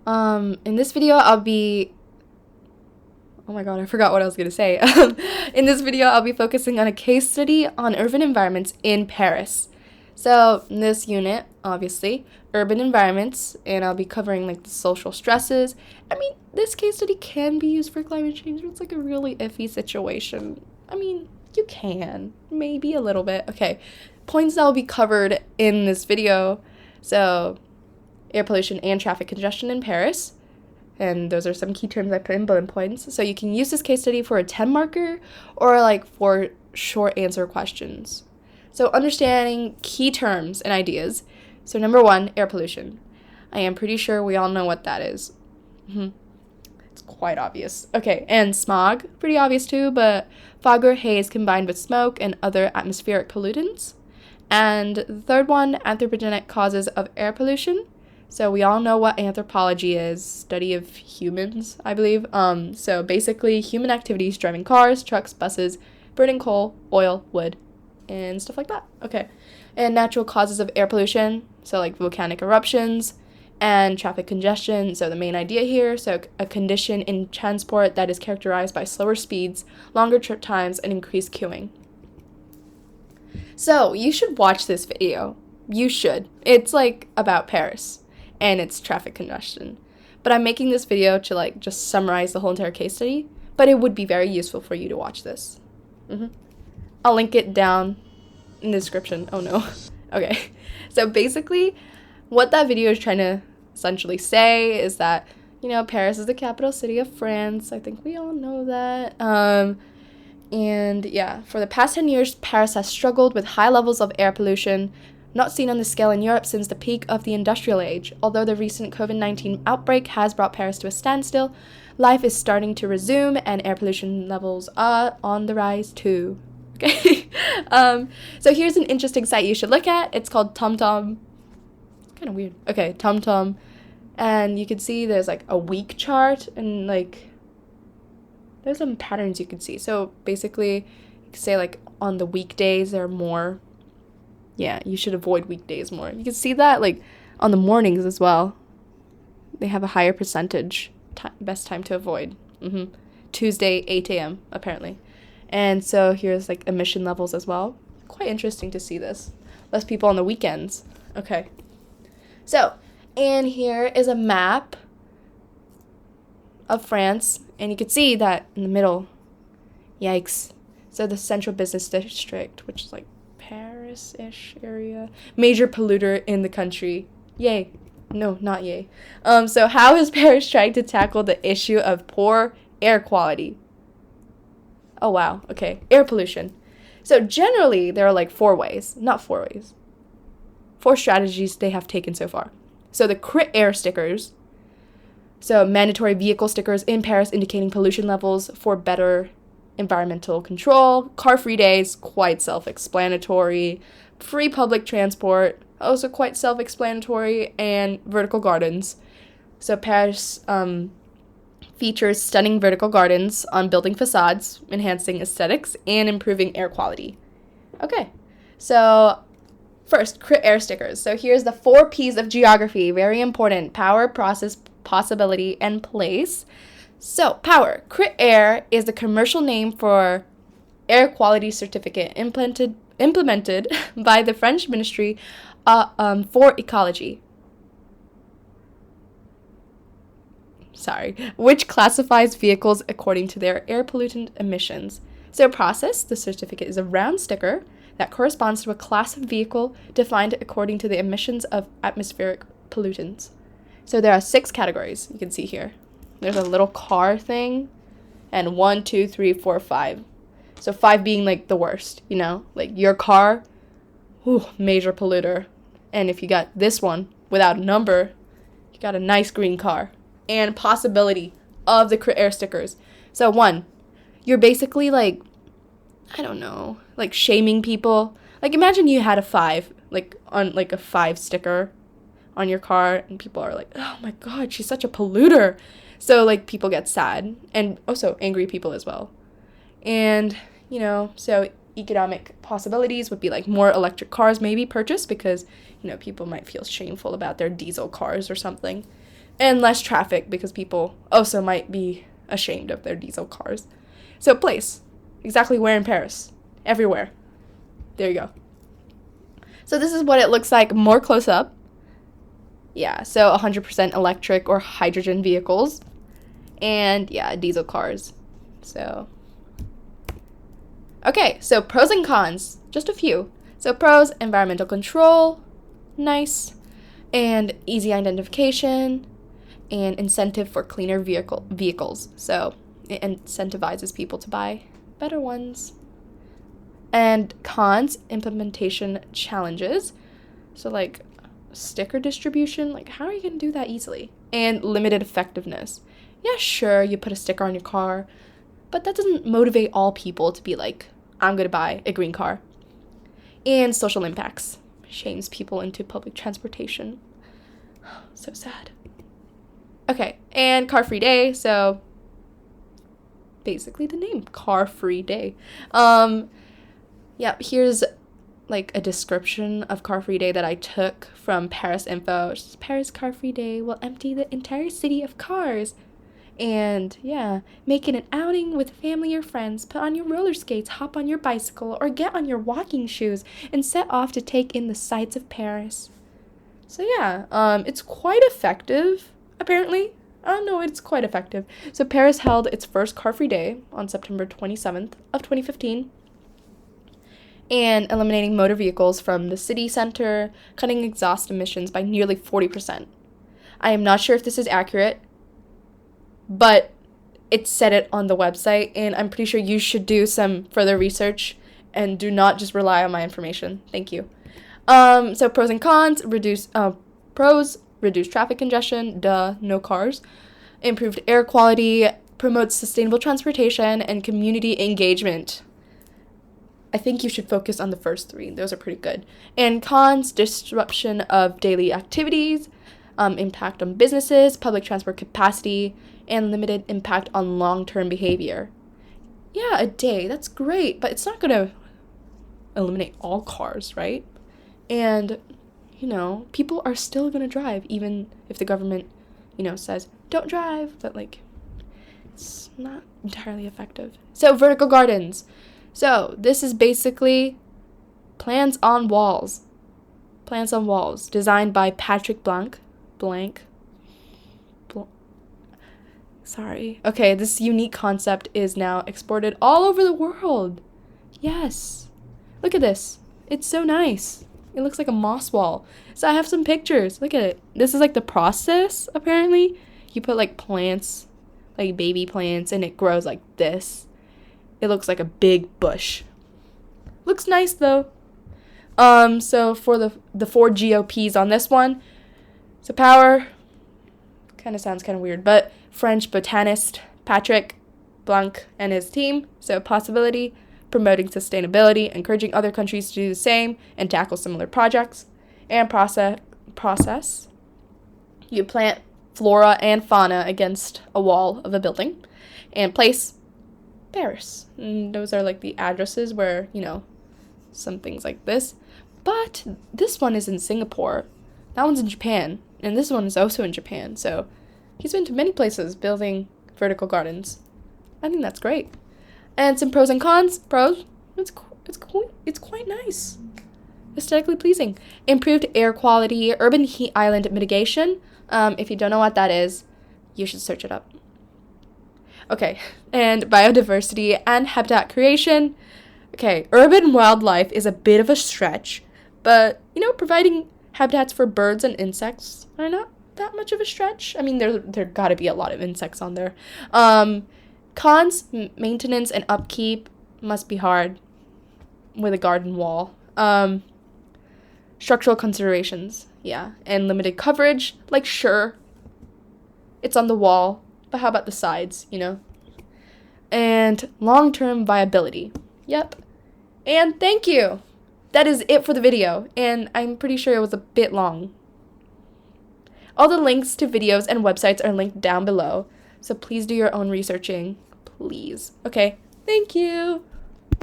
In this video, oh my god, I forgot what I was going to say. In this video, I'll be focusing on a case study on urban environments in Paris. So, in this unit, obviously, urban environments, and I'll be covering like the social stresses. I mean, this case study can be used for climate change, but it's like a really iffy situation. I mean, you can, maybe a little bit. Okay, points that will be covered in this video. So, air pollution and traffic congestion in Paris. And those are some key terms I put in bullet points. So you can use this case study for a 10 marker or like for short answer questions. So understanding key terms and ideas. So number 1, air pollution. I am pretty sure we all know what that is. It's quite obvious. Okay, and smog, pretty obvious too, but fog or haze combined with smoke and other atmospheric pollutants. And the third one, anthropogenic causes of air pollution. So we all know what anthropology is, study of humans, I believe. So basically human activities driving cars, trucks, buses, burning coal, oil, wood, and stuff like that. Okay. And natural causes of air pollution, so like volcanic eruptions and traffic congestion. So the main idea here, so a condition in transport that is characterized by slower speeds, longer trip times, and increased queuing. So you should watch this video. You should. It's like about Paris and its traffic congestion. But I'm making this video to like just summarize the whole entire case study, but it would be very useful for you to watch this. I'll link it down in the description. Oh no. Okay. So basically what that video is trying to essentially say is that, you know, Paris is the capital city of France. I think we all know that. And yeah, for the past 10 years, Paris has struggled with high levels of air pollution, not seen on the scale in Europe since the peak of the industrial age. Although the recent COVID-19 outbreak has brought Paris to a standstill, life is starting to resume and air pollution levels are on the rise too. Okay. So here's an interesting site you should look at. It's called TomTom. It's kind of weird. Okay, TomTom. And you can see there's like a week chart and like there's some patterns you can see. So basically, you can say like on the weekdays there are more. Yeah, you should avoid weekdays more. You can see that like on the mornings as well. They have a higher percentage. Best time to avoid. Tuesday, 8 a.m. apparently. And so here's like emission levels as well. Quite interesting to see this. Less people on the weekends. Okay. So, and here is a map of France. And you can see that in the middle. Yikes. So the central business district, which is like Paris-ish area. Major polluter in the country. Yay. No, not yay. So how is Paris trying to tackle the issue of poor air quality? Oh, wow. Okay. Air pollution. So generally, there are like 4 ways. Not 4 ways. 4 strategies they have taken so far. So the crit air stickers. So mandatory vehicle stickers in Paris indicating pollution levels for better environmental control. Car-free days, quite self-explanatory. Free public transport, also quite self-explanatory. And vertical gardens. So Paris features stunning vertical gardens on building facades, enhancing aesthetics, and improving air quality. Okay, so first, crit air stickers. So here's the 4 Ps of geography, very important. Power, process, possibility, and place. So, power. Crit air is the commercial name for air quality certificate implemented by the French Ministry for Ecology. Which classifies vehicles according to their air pollutant emissions. So process, the certificate is a round sticker that corresponds to a class of vehicle defined according to the emissions of atmospheric pollutants. So there are 6 categories you can see here. There's a little car thing, and 1, 2, 3, 4, 5. So 5 being like the worst, you know, like your car, major polluter. And if you got this one without a number, you got a nice green car. And possibility of the crit air stickers. So 1, you're basically like, I don't know, like shaming people. Like imagine you had a 5, like on like a 5 sticker on your car, and people are like, oh my god, she's such a polluter. So like people get sad, and also angry people as well. And you know, so economic possibilities would be like more electric cars maybe purchased because, you know, people might feel shameful about their diesel cars or something. And less traffic because people also might be ashamed of their diesel cars. So place. Exactly where in Paris? Everywhere. There you go. So this is what it looks like more close up. Yeah, so 100% electric or hydrogen vehicles. And yeah, diesel cars. So, okay, so pros and cons. Just a few. So pros, environmental control. Nice. And easy identification. And incentive for cleaner vehicles. So it incentivizes people to buy better ones. And cons, implementation challenges. So like sticker distribution, like how are you going to do that easily? And limited effectiveness. Yeah, sure, you put a sticker on your car, but that doesn't motivate all people to be like, I'm going to buy a green car. And social impacts. Shames people into public transportation. So sad. Okay, and car-free day, so basically the name, car-free day. Yeah, here's like a description of car-free day that I took from Paris Info. It's just, Paris car-free day will empty the entire city of cars. And yeah, make it an outing with family or friends. Put on your roller skates, hop on your bicycle, or get on your walking shoes and set off to take in the sights of Paris. So yeah, it's quite effective, apparently. No, it's quite effective. So Paris held its first car-free day on September 27th of 2015. And eliminating motor vehicles from the city center, cutting exhaust emissions by nearly 40%. I am not sure if this is accurate, but it said it on the website, and I'm pretty sure you should do some further research and do not just rely on my information. Thank you. So pros and cons, pros, reduce traffic congestion, no cars, improved air quality, promotes sustainable transportation, and community engagement. I think you should focus on the first three. Those are pretty good. And cons, disruption of daily activities, impact on businesses, public transport capacity, and limited impact on long-term behavior. Yeah, a day, that's great, but it's not going to eliminate all cars, right? And, people are still going to drive, even if the government, says, don't drive, but, it's not entirely effective. So, vertical gardens. So, this is basically plants on walls. Plants on walls, designed by Patrick Sorry. Okay, this unique concept is now exported all over the world. Yes. Look at this. It's so nice. It looks like a moss wall. So I have some pictures. Look at it. This is the process, apparently. You put plants, baby plants, and it grows like this. It looks like a big bush. Looks nice though. So for the 4 GEO Ps on this one. So power, kind of sounds kind of weird, but French botanist Patrick Blanc and his team. So possibility, promoting sustainability, encouraging other countries to do the same and tackle similar projects. And process. You plant flora and fauna against a wall of a building. And place, Paris. And those are the addresses where, some things like this. But this one is in Singapore. That one's in Japan. And this one is also in Japan. So he's been to many places building vertical gardens. I think that's great. And some pros and cons. Pros, it's quite nice. Aesthetically pleasing. Improved air quality, urban heat island mitigation. If you don't know what that is, you should search it up. Okay, and biodiversity and habitat creation. Okay, urban wildlife is a bit of a stretch, but, providing habitats for birds and insects are not that much of a stretch. I mean, there gotta be a lot of insects on there. Cons, maintenance and upkeep must be hard with a garden wall. Structural considerations, yeah, and limited coverage. Sure, it's on the wall, but how about the sides, And long-term viability. Yep. And thank you. That is it for the video, and I'm pretty sure it was a bit long. All the links to videos and websites are linked down below, so please do your own researching. Please. Okay, thank you.